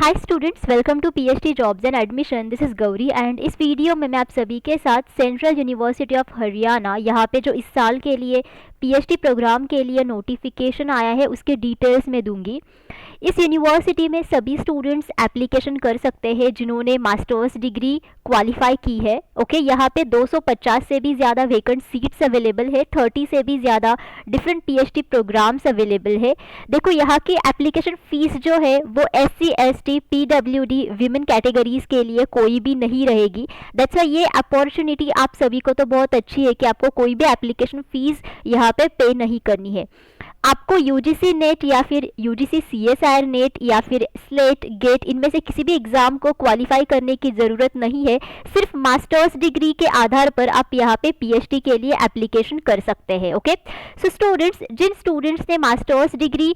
Hi students, welcome to PhD jobs and admission. This is Gauri and इस video में मैं आप सभी के साथ सेंट्रल यूनिवर्सिटी ऑफ हरियाणा यहाँ पे जो इस साल के लिए पीएचडी प्रोग्राम के लिए नोटिफिकेशन आया है उसके डिटेल्स में दूंगी। इस यूनिवर्सिटी में सभी स्टूडेंट्स एप्लीकेशन कर सकते हैं जिन्होंने मास्टर्स डिग्री क्वालिफाई की है। ओके, यहाँ पे 250 से भी ज़्यादा वेकेंट सीट्स अवेलेबल है, 30 से भी ज़्यादा डिफरेंट पीएचडी प्रोग्राम्स अवेलेबल है। देखो, यहाँ की एप्लीकेशन फ़ीस जो है वो SC ST PWD women categories के लिए कोई भी नहीं रहेगी। दैट्स वाई ये अपॉर्चुनिटी आप सभी को तो बहुत अच्छी है कि आपको कोई भी एप्लीकेशन फ़ीस यहाँ पे नहीं करनी है। आपको UGC नेट या फिर UGC CSIR नेट या फिर स्लेट गेट इनमें से किसी भी एग्ज़ाम को क्वालिफाई करने की ज़रूरत नहीं है। सिर्फ मास्टर्स डिग्री के आधार पर आप यहाँ पे PhD के लिए एप्लीकेशन कर सकते हैं। ओके, सो स्टूडेंट्स, जिन स्टूडेंट्स ने मास्टर्स डिग्री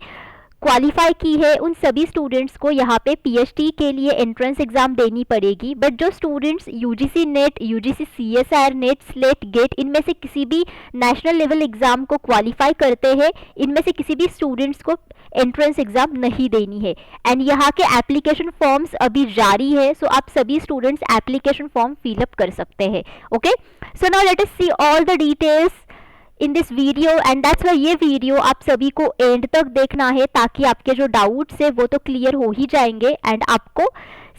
क्वालिफाई की है उन सभी स्टूडेंट्स को यहाँ पे PhD के लिए एंट्रेंस एग्जाम देनी पड़ेगी। बट जो students UGC net, UGC CSIR net, SLET GATE इनमें से किसी भी नेशनल लेवल एग्जाम को क्वालिफाई करते हैं, इनमें से किसी भी स्टूडेंट्स को एंट्रेंस एग्जाम नहीं देनी है। एंड यहाँ के एप्लीकेशन फॉर्म्स अभी जारी है, सो आप सभी स्टूडेंट्स एप्लीकेशन फॉर्म फिलअप कर सकते हैं। Okay, so now let us see all the details in this video and that's why ये वीडियो आप सभी को एंड तक देखना है ताकि आपके जो डाउट्स है वो तो क्लियर हो ही जाएंगे एंड आपको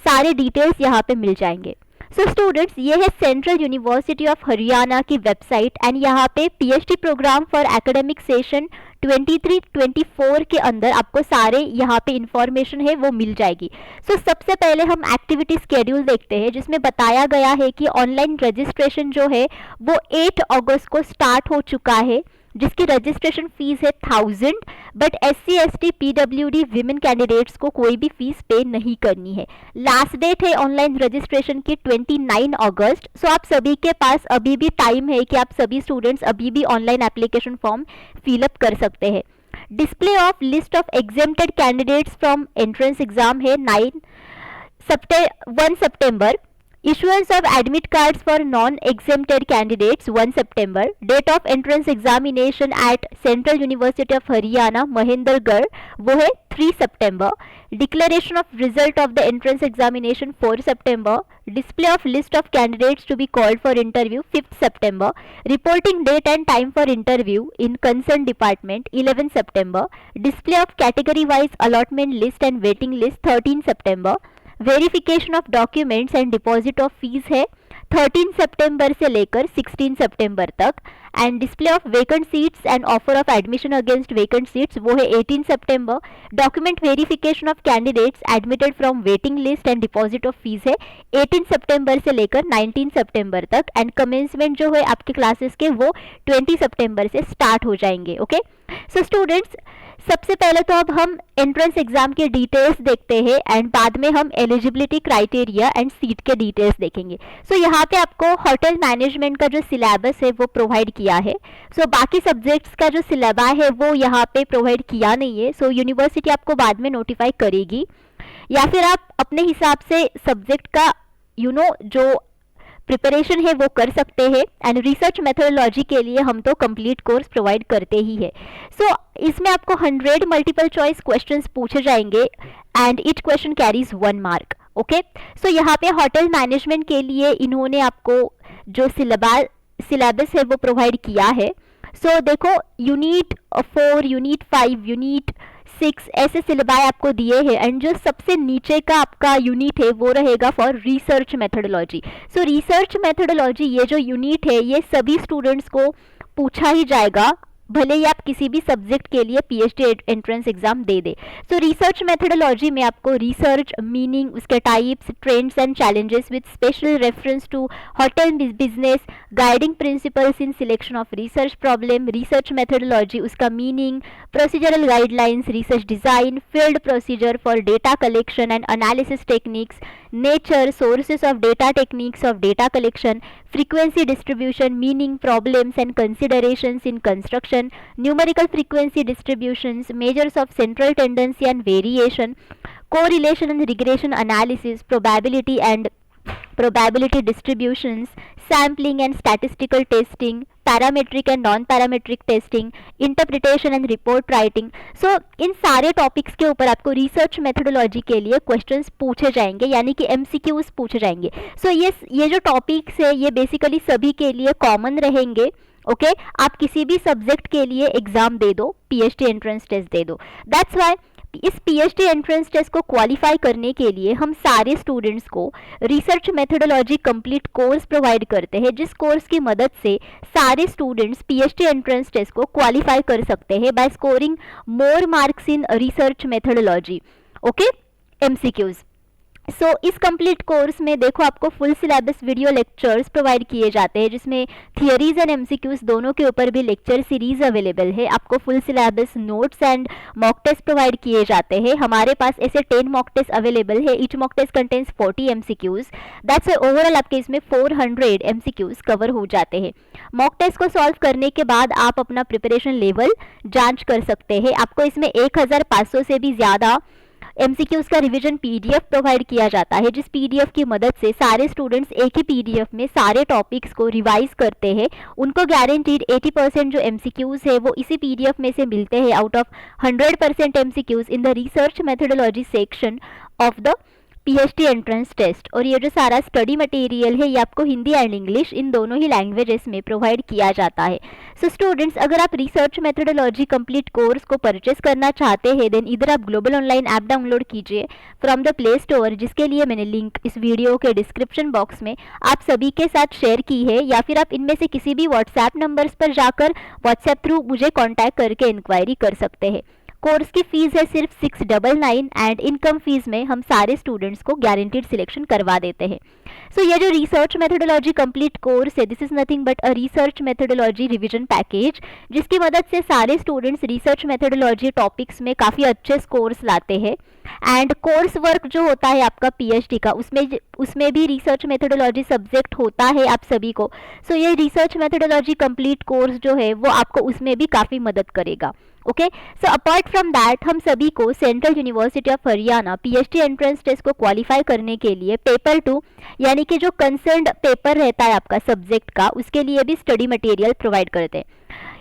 सारे डिटेल्स यहाँ पे मिल जाएंगे। सो स्टूडेंट्स, ये है सेंट्रल यूनिवर्सिटी ऑफ हरियाणा की वेबसाइट एंड यहाँ पे PhD program for academic session 23-24 के अंदर आपको सारे यहाँ पे इंफॉर्मेशन है वो मिल जाएगी। सो सबसे पहले हम एक्टिविटी स्केड्यूल देखते हैं जिसमें बताया गया है कि ऑनलाइन रजिस्ट्रेशन जो है वो 8 अगस्त को स्टार्ट हो चुका है, जिसकी रजिस्ट्रेशन फीस है 1000। But SC ST PWD women candidates को कोई भी फीस पे नहीं करनी है। लास्ट डेट है ऑनलाइन रजिस्ट्रेशन की 29 अगस्त। सो आप सभी के पास अभी भी टाइम है कि आप सभी स्टूडेंट्स अभी भी ऑनलाइन एप्लीकेशन फॉर्म फिलअप कर सकते हैं। Display of list of exempted candidates from entrance exam है 1 September। Issuance of admit cards for non-exempted candidates 1 September. Date of entrance examination at Central University of Haryana, Mahendragarh वो है 3 September. Declaration of result of the entrance examination 4 September. Display of list of candidates to be called for interview 5th September. Reporting date and time for interview in concerned department 11 September. Display of category wise allotment list and waiting list 13 September. Verification of documents and deposit of fees है 13 सितंबर से लेकर 16 सितंबर तक। And display of vacant seats and offer of admission against vacant seats वो है 18 सितंबर। Document verification of candidates admitted from waiting list and deposit of fees है 18 सितंबर से लेकर 19 सितंबर तक। एंड कमेंसमेंट जो है आपके क्लासेस के वो 20 सितंबर से स्टार्ट हो जाएंगे। ओके, सो स्टूडेंट्स, सबसे पहले तो अब हम एंट्रेंस एग्जाम के डिटेल्स देखते हैं एंड बाद में हम एलिजिबिलिटी क्राइटेरिया एंड सीट के डिटेल्स देखेंगे। सो यहाँ पे आपको होटल मैनेजमेंट का जो सिलेबस है वो प्रोवाइड किया है। सो बाकी सब्जेक्ट्स का जो सिलेबा है वो यहाँ पे प्रोवाइड किया नहीं है। सो यूनिवर्सिटी आपको बाद में नोटिफाई करेगी या फिर आप अपने हिसाब से सब्जेक्ट का जो प्रिपरेशन है वो कर सकते हैं। एंड रिसर्च मेथोडोलॉजी के लिए हम तो कंप्लीट कोर्स प्रोवाइड करते ही है। सो इसमें आपको 100 मल्टीपल चॉइस क्वेश्चंस पूछे जाएंगे and each question carries 1 mark. Okay, so यहाँ पे होटल मैनेजमेंट के लिए इन्होंने आपको जो सिलेबस है वो प्रोवाइड किया है। सो देखो, यूनिट 4, यूनिट 5, यूनिट 6 ऐसे सिलेबाई आपको दिए हैं एंड जो सबसे नीचे का आपका यूनिट है वो रहेगा for research methodology. So research methodology ये जो यूनिट है ये सभी स्टूडेंट्स को पूछा ही जाएगा, भले ही आप किसी भी सब्जेक्ट के लिए PhD एंट्रेंस एग्जाम दे दे। सो रिसर्च मेथोडोलॉजी में आपको रिसर्च मीनिंग, उसके types, trends and challenges with special reference to hotel business, guiding principles in selection of research problem, research methodology उसका मीनिंग, procedural guidelines, research design, field procedure for data collection and analysis techniques, nature, sources of data, techniques of data collection, frequency distribution, meaning, problems and considerations in construction, numerical frequency distributions, measures of central tendency and variation, correlation and regression analysis, probability and probability distributions, sampling and statistical testing, parametric and non parametric testing, interpretation and report writing. So इन सारे topics के ऊपर आपको research methodology के लिए questions पूछे जाएंगे, यानी कि एमसीक्यूज पूछे जाएंगे। सो ये जो टॉपिक्स है ये बेसिकली सभी के लिए कॉमन रहेंगे। ओके आप किसी भी सब्जेक्ट के लिए एग्जाम दे दो, पीएचडी एंट्रेंस टेस्ट दे दो। दैट्स वाई इस पीएचडी एंट्रेंस टेस्ट को क्वालिफाई करने के लिए हम सारे स्टूडेंट्स को research methodology complete course provide करते हैं, जिस कोर्स की मदद से सारे स्टूडेंट्स पीएचडी एंट्रेंस टेस्ट को क्वालिफाई कर सकते हैं by scoring more marks in research methodology. Okay MCQs. So इस कंप्लीट कोर्स में देखो आपको full syllabus video lectures provide किए जाते हैं, जिसमें थियरीज एंड एमसीक्यूज दोनों के ऊपर भी लेक्चर सीरीज अवेलेबल है। आपको full syllabus notes and mock test provide किए जाते हैं। हमारे पास ऐसे 10 मॉक टेस्ट अवेलेबल है। Each mock test contains 40 MCQs. That's overall आपके इसमें 400 एमसीक्यूज कवर हो जाते हैं। मॉक टेस्ट को सॉल्व करने के बाद आप अपना प्रिपरेशन लेवल जांच कर सकते हैं। आपको इसमें 1500 से भी ज़्यादा एमसीक्यूज का रिवीजन पीडीएफ प्रोवाइड किया जाता है, जिस पीडीएफ की मदद से सारे स्टूडेंट्स एक ही पीडीएफ में सारे टॉपिक्स को रिवाइज करते हैं। उनको गारंटीड 80% जो एमसीक्यूज है वो इसी पीडीएफ में से मिलते हैं out of 100% MCQs in the research methodology section of the PhD entrance test. और ये जो सारा स्टडी मटेरियल है ये आपको हिंदी एंड इंग्लिश इन दोनों ही लैंग्वेजेस में प्रोवाइड किया जाता है। सो स्टूडेंट्स अगर आप रिसर्च मेथोडोलॉजी कंप्लीट कोर्स को परचेस करना चाहते हैं देन इधर आप ग्लोबल ऑनलाइन ऐप डाउनलोड कीजिए फ्रॉम द प्ले स्टोर, जिसके लिए मैंने लिंक इस वीडियो के डिस्क्रिप्शन बॉक्स में आप सभी के साथ शेयर की है, या फिर आप इनमें से किसी भी व्हाट्सएप नंबर्स पर जाकर व्हाट्सएप थ्रू मुझे कॉन्टैक्ट करके इंक्वायरी कर सकते हैं। कोर्स की फीस है सिर्फ 699 एंड इनकम फीस में हम सारे स्टूडेंट्स को गारंटीड सिलेक्शन करवा देते हैं। सो ये जो रिसर्च मेथोडोलॉजी कंप्लीट कोर्स है this is nothing but a research methodology revision package, जिसकी मदद से सारे स्टूडेंट्स रिसर्च मेथोडोलॉजी टॉपिक्स में काफ़ी अच्छे स्कोर्स लाते हैं। एंड कोर्स वर्क जो होता है आपका पीएचडी का उसमें भी रिसर्च मेथोडोलॉजी सब्जेक्ट होता है आप सभी को। सो ये रिसर्च मेथोडोलॉजी कंप्लीट कोर्स जो है वो आपको उसमें भी काफ़ी मदद करेगा। Okay so apart from that हम सभी को central university of Haryana PhD entrance test को क्वालिफाई करने के लिए पेपर 2 यानी कि जो कंसर्न्ड पेपर रहता है आपका सब्जेक्ट का उसके लिए भी स्टडी मटेरियल प्रोवाइड करते हैं।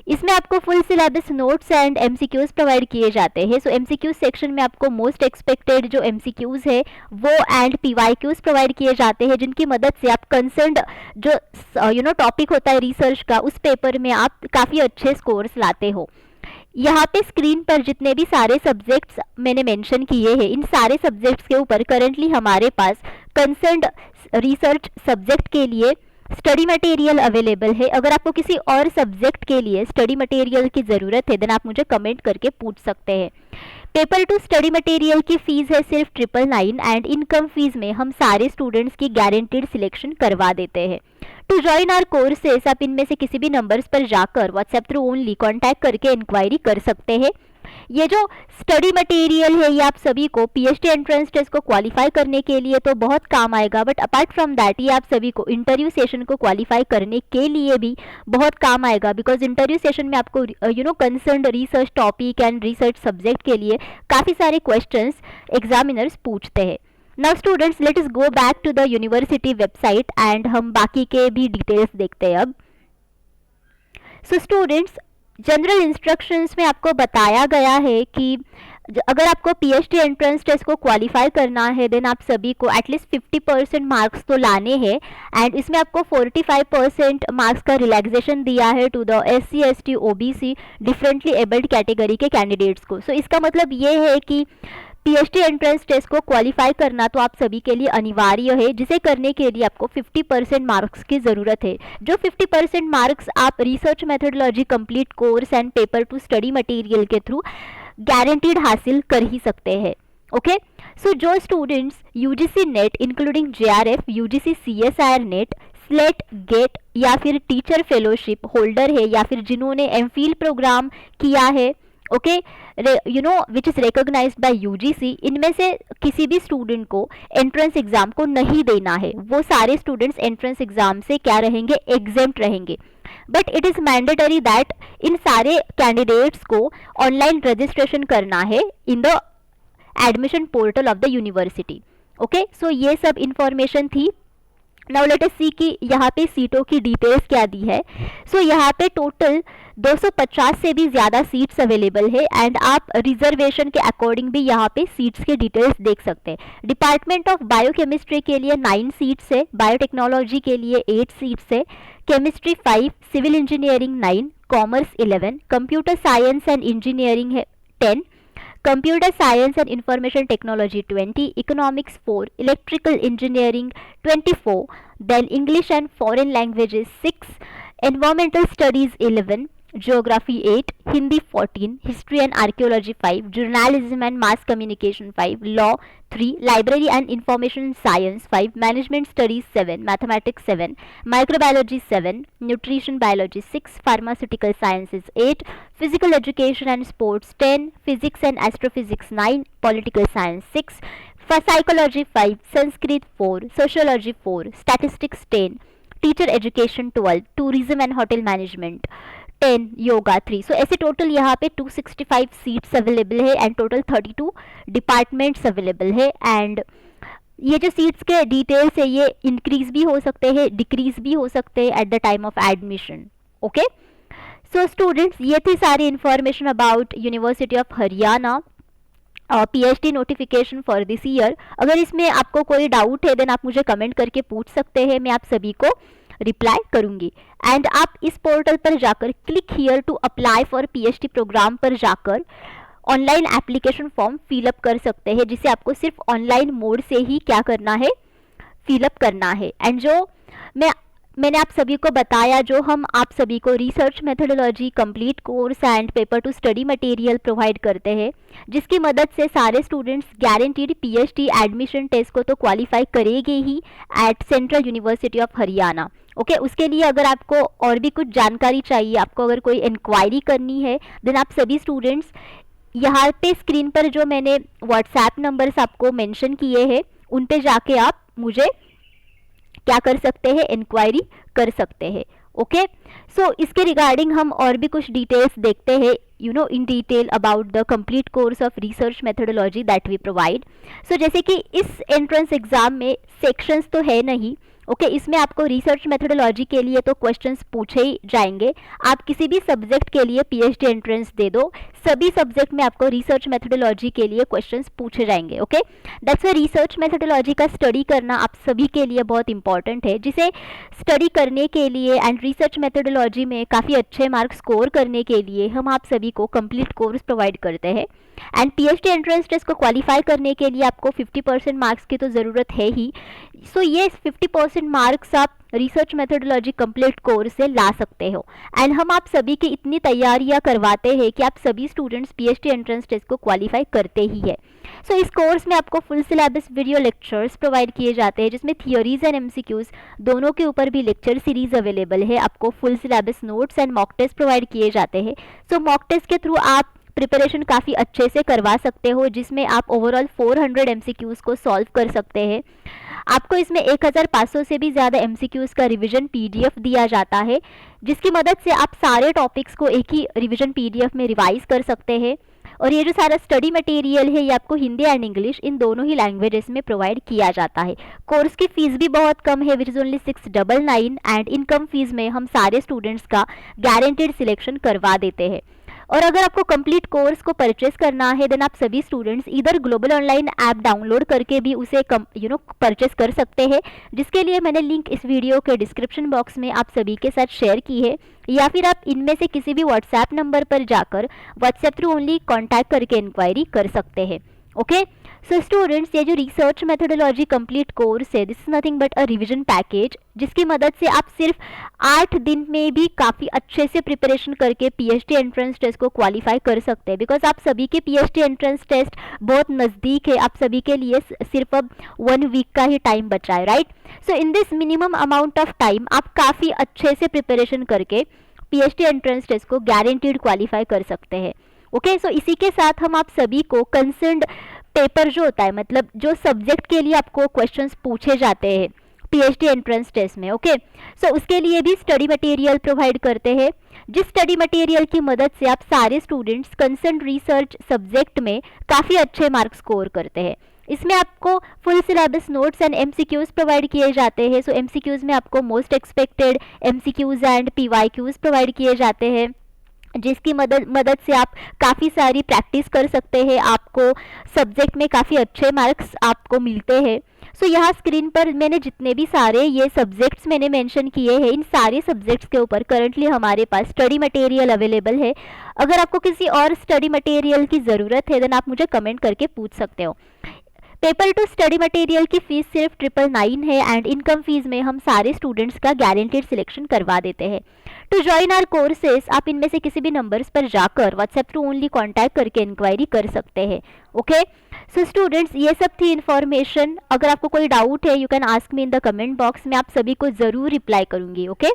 इसमें आपको full syllabus notes and MCQs provide किए जाते हैं। सो एमसीक्यूज सेक्शन में आपको मोस्ट एक्सपेक्टेड जो एमसीक्यूज है वो एंड पीवाईक्यूज प्रोवाइड किए जाते हैं, जिनकी मदद से आप कंसर्न्ड जो टॉपिक होता है रिसर्च का उस पेपर में आप काफ़ी अच्छे स्कोर्स लाते हो। यहाँ पे स्क्रीन पर जितने भी सारे सब्जेक्ट्स मैंने मेंशन किए हैं इन सारे सब्जेक्ट्स के ऊपर करंटली हमारे पास कंसर्न्ड रिसर्च सब्जेक्ट के लिए स्टडी मटेरियल अवेलेबल है। अगर आपको किसी और सब्जेक्ट के लिए स्टडी मटेरियल की ज़रूरत है देन आप मुझे कमेंट करके पूछ सकते हैं। पेपर 2 स्टडी मटेरियल की फीस है सिर्फ 999 एंड इनकम फीस में हम सारे स्टूडेंट्स की गारंटीड सिलेक्शन करवा देते हैं। टू ज्वाइन आवर कोर्सेस आप इनमें से किसी भी नंबर्स पर जाकर व्हाट्सएप थ्रू ओनली कॉन्टैक्ट करके इंक्वायरी कर सकते हैं। ये जो स्टडी मटेरियल है ये आप सभी को पीएचडी एंट्रेंस टेस्ट को क्वालिफाई करने के लिए तो बहुत काम आएगा, बट अपार्ट फ्रॉम दैट ये आप सभी को इंटरव्यू सेशन को क्वालिफाई करने के लिए भी बहुत काम आएगा, बिकॉज इंटरव्यू सेशन में आपको concerned research topic and research subject के लिए काफ़ी सारे क्वेश्चंस एग्जामिनर्स पूछते हैं। Now students let us go back to the university website and हम बाकी के भी डिटेल्स देखते हैं अब। सो स्टूडेंट्स जनरल इंस्ट्रक्शंस में आपको बताया गया है कि अगर आपको पीएचडी एंट्रेंस टेस्ट को क्वालिफाई करना है देन आप सभी को एटलीस्ट 50% मार्क्स तो लाने हैं एंड इसमें आपको 45% मार्क्स का रिलैक्सेशन दिया है to the SC ST OBC differently abled category के कैंडिडेट्स को। सो इसका मतलब ये है कि पीएचडी एंट्रेंस टेस्ट को क्वालिफाई करना तो आप सभी के लिए अनिवार्य है, जिसे करने के लिए आपको 50% मार्क्स की ज़रूरत है। जो 50% मार्क्स आप research methodology complete course and paper 2 study material के थ्रू गारंटीड हासिल कर ही सकते हैं। ओके सो जो students UGC NET including JRF, UGC CSIR net, SLET, GATE या फिर टीचर फेलोशिप होल्डर है या फिर जिन्होंने एमफिल प्रोग्राम किया है okay which is recognized by UGC, इनमें से किसी भी स्टूडेंट को एंट्रेंस एग्जाम को नहीं देना है। वो सारे स्टूडेंट्स एंट्रेंस एग्जाम से क्या रहेंगे, एग्जेम्प्ट रहेंगे। But it is mandatory that in सारे कैंडिडेट्स को ऑनलाइन रजिस्ट्रेशन करना है in the admission portal of the university. Okay so ये सब इंफॉर्मेशन थी नाउ लेट अस सी कि यहाँ पे सीटों की डिटेल्स क्या दी है। सो यहाँ पे टोटल 250 से भी ज़्यादा सीट्स अवेलेबल है एंड आप रिजर्वेशन के अकॉर्डिंग भी यहाँ पे सीट्स के डिटेल्स देख सकते हैं। डिपार्टमेंट ऑफ बायोकेमिस्ट्री के लिए 9 सीट्स है, बायोटेक्नोलॉजी के लिए 8 सीट्स है, chemistry 5, civil engineering 9, commerce 11, computer science and engineering है 10, computer science and information technology 20, economics 4, electrical engineering 24, then English and foreign languages 6, environmental studies 11, Geography 8, Hindi 14, History and Archaeology 5, Journalism and Mass Communication 5, Law 3, Library and Information Science 5, Management Studies 7, Mathematics 7, Microbiology 7, Nutrition Biology 6, Pharmaceutical Sciences 8, Physical Education and Sports 10, Physics and Astrophysics 9, Political Science 6, Psychology 5, Sanskrit 4, Sociology 4, Statistics 10, Teacher Education 12, Tourism and Hotel Management 10, yoga 3। सो ऐसे total यहाँ पे 265 seats available है and total 32 departments available है। And ये जो seats के details है ये इंक्रीज भी हो सकते हैं, डिक्रीज भी हो सकते हैं at the time of admission. Okay, so students ये थी सारी information about university of Haryana PhD notification for this year. अगर इसमें आपको कोई डाउट है देन आप मुझे कमेंट करके पूछ सकते हैं, मैं आप सभी को रिप्लाई करूंगी। एंड आप इस पोर्टल पर जाकर click here to apply for PhD program पर जाकर ऑनलाइन एप्लीकेशन फॉर्म फिलअप कर सकते हैं, जिसे आपको सिर्फ ऑनलाइन मोड से ही क्या करना है, फिलअप करना है। एंड जो मैंने आप सभी को बताया, जो हम आप सभी को research methodology complete course and paper to study material provide करते हैं, जिसकी मदद से सारे students guaranteed PhD admission test को तो क्वालिफाई करेंगे ही at central university of Haryana. Okay, उसके लिए अगर आपको और भी कुछ जानकारी चाहिए, आपको अगर कोई इंक्वायरी करनी है, देन आप सभी स्टूडेंट्स यहाँ पे स्क्रीन पर जो मैंने व्हाट्सएप नंबर्स आपको मेंशन किए हैं उन पे जाके आप मुझे क्या कर सकते हैं, इंक्वायरी कर सकते हैं। ओके, सो इसके रिगार्डिंग हम और भी कुछ डिटेल्स देखते हैं, in detail about the complete course of research methodology that we provide. So जैसे कि इस एंट्रेंस एग्जाम में सेक्शंस तो है नहीं। ओके, इसमें आपको रिसर्च मेथोडोलॉजी के लिए तो क्वेश्चंस पूछे ही जाएंगे। आप किसी भी सब्जेक्ट के लिए PhD एंट्रेंस दे दो, सभी सब्जेक्ट में आपको रिसर्च मेथोडोलॉजी के लिए क्वेश्चंस पूछे जाएंगे। Okay, that's why research methodology का स्टडी करना आप सभी के लिए बहुत इंपॉर्टेंट है, जिसे स्टडी करने के लिए एंड रिसर्च मेथोडोलॉजी में काफ़ी अच्छे मार्क्स स्कोर करने के लिए हम आप सभी को कंप्लीट कोर्स प्रोवाइड करते हैं। एंड PhD एंट्रेंस टेस्ट को क्वालिफाई करने के लिए आपको 50% मार्क्स की तो ज़रूरत है ही। सो ये 50% मार्क्स आप रिसर्च मेथोडोलॉजी कंप्लीट कोर्स से ला सकते हो। एंड हम आप सभी की इतनी तैयारियां करवाते हैं कि आप सभी स्टूडेंट्स PhD एंट्रेंस टेस्ट को क्वालिफाई करते ही है। सो इस कोर्स में आपको full syllabus video lectures provide किए जाते हैं, जिसमें थियोरीज एंड MCQs दोनों के ऊपर भी लेक्चर सीरीज अवेलेबल है। आपको full syllabus notes and mock test provide किए जाते हैं। सो मॉक टेस्ट के थ्रू आप प्रिपरेशन काफ़ी अच्छे से करवा सकते हो, जिसमें आप ओवरऑल 400 MCQs को सॉल्व कर सकते हैं। आपको इसमें 1500 से भी ज़्यादा MCQs का रिवीजन PDF दिया जाता है, जिसकी मदद से आप सारे टॉपिक्स को एक ही रिवीजन PDF में रिवाइज कर सकते हैं। और ये जो सारा स्टडी मटेरियल है ये आपको हिंदी एंड इंग्लिश इन दोनों ही लैंग्वेजेस में प्रोवाइड किया जाता है। कोर्स की फीस भी बहुत कम है, which is only 699 and income fees में हम सारे स्टूडेंट्स का गारंटेड सिलेक्शन करवा देते हैं। और अगर आपको कंप्लीट कोर्स को परचेस करना है देन आप सभी स्टूडेंट्स इधर ग्लोबल ऑनलाइन ऐप डाउनलोड करके भी उसे परचेस कर सकते हैं, जिसके लिए मैंने लिंक इस वीडियो के डिस्क्रिप्शन बॉक्स में आप सभी के साथ शेयर की है, या फिर आप इनमें से किसी भी व्हाट्सएप नंबर पर जाकर व्हाट्सएप थ्रू ओनली कॉन्टैक्ट करके इंक्वायरी कर सकते हैं। ओके, सो स्टूडेंट्स ये जो रिसर्च मेथोडोलॉजी कंप्लीट कोर्स है, this is nothing but a revision package, जिसकी मदद से आप सिर्फ 8 दिन में भी काफ़ी अच्छे से प्रिपरेशन करके PhD एंट्रेंस टेस्ट को क्वालिफाई कर सकते हैं। बिकॉज आप सभी के PhD एंट्रेंस टेस्ट बहुत नज़दीक है, आप सभी के लिए सिर्फ अब 1 वीक का ही टाइम बचा है, right. So in this minimum amount of time आप काफ़ी अच्छे से प्रिपरेशन करके PhD एंट्रेंस टेस्ट को गारंटीड क्वालिफाई कर सकते हैं। ओके, सो इसी के साथ हम आप सभी को कंसर्न्ड पेपर जो होता है, मतलब जो सब्जेक्ट के लिए आपको क्वेश्चंस पूछे जाते हैं PhD एंट्रेंस टेस्ट में, ओके, सो उसके लिए भी स्टडी मटेरियल प्रोवाइड करते हैं, जिस स्टडी मटेरियल की मदद से आप सारे स्टूडेंट्स कंसर्न रिसर्च सब्जेक्ट में काफ़ी अच्छे मार्क्स स्कोर करते हैं। इसमें आपको full syllabus notes and MCQs provide किए जाते हैं। सो एमसीक्यूज में आपको most expected MCQs and PYQs provide किए जाते हैं, जिसकी मदद से आप काफ़ी सारी प्रैक्टिस कर सकते हैं, आपको सब्जेक्ट में काफ़ी अच्छे मार्क्स आपको मिलते हैं। सो यहाँ स्क्रीन पर मैंने जितने भी सारे ये सब्जेक्ट्स मैंने मेंशन किए हैं, इन सारे सब्जेक्ट्स के ऊपर करंटली हमारे पास स्टडी मटेरियल अवेलेबल है। अगर आपको किसी और स्टडी मटेरियल की ज़रूरत है देन आप मुझे कमेंट करके पूछ सकते हो। पेपर टू स्टडी मटेरियल की फ़ीस सिर्फ 999 है एंड इनकम फीस में हम सारे स्टूडेंट्स का गारंटीड सिलेक्शन करवा देते हैं। टू ज्वाइन आर कोर्सेज आप इनमें से किसी भी नंबर्स पर जाकर व्हाट्सएप टू ओनली कॉन्टैक्ट करके इंक्वायरी कर सकते हैं। ओके, सो स्टूडेंट्स ये सब थी इन्फॉर्मेशन। अगर आपको कोई डाउट है you can ask me in the comment box, मैं आप सभी को ज़रूर रिप्लाई करूँगी। ओके।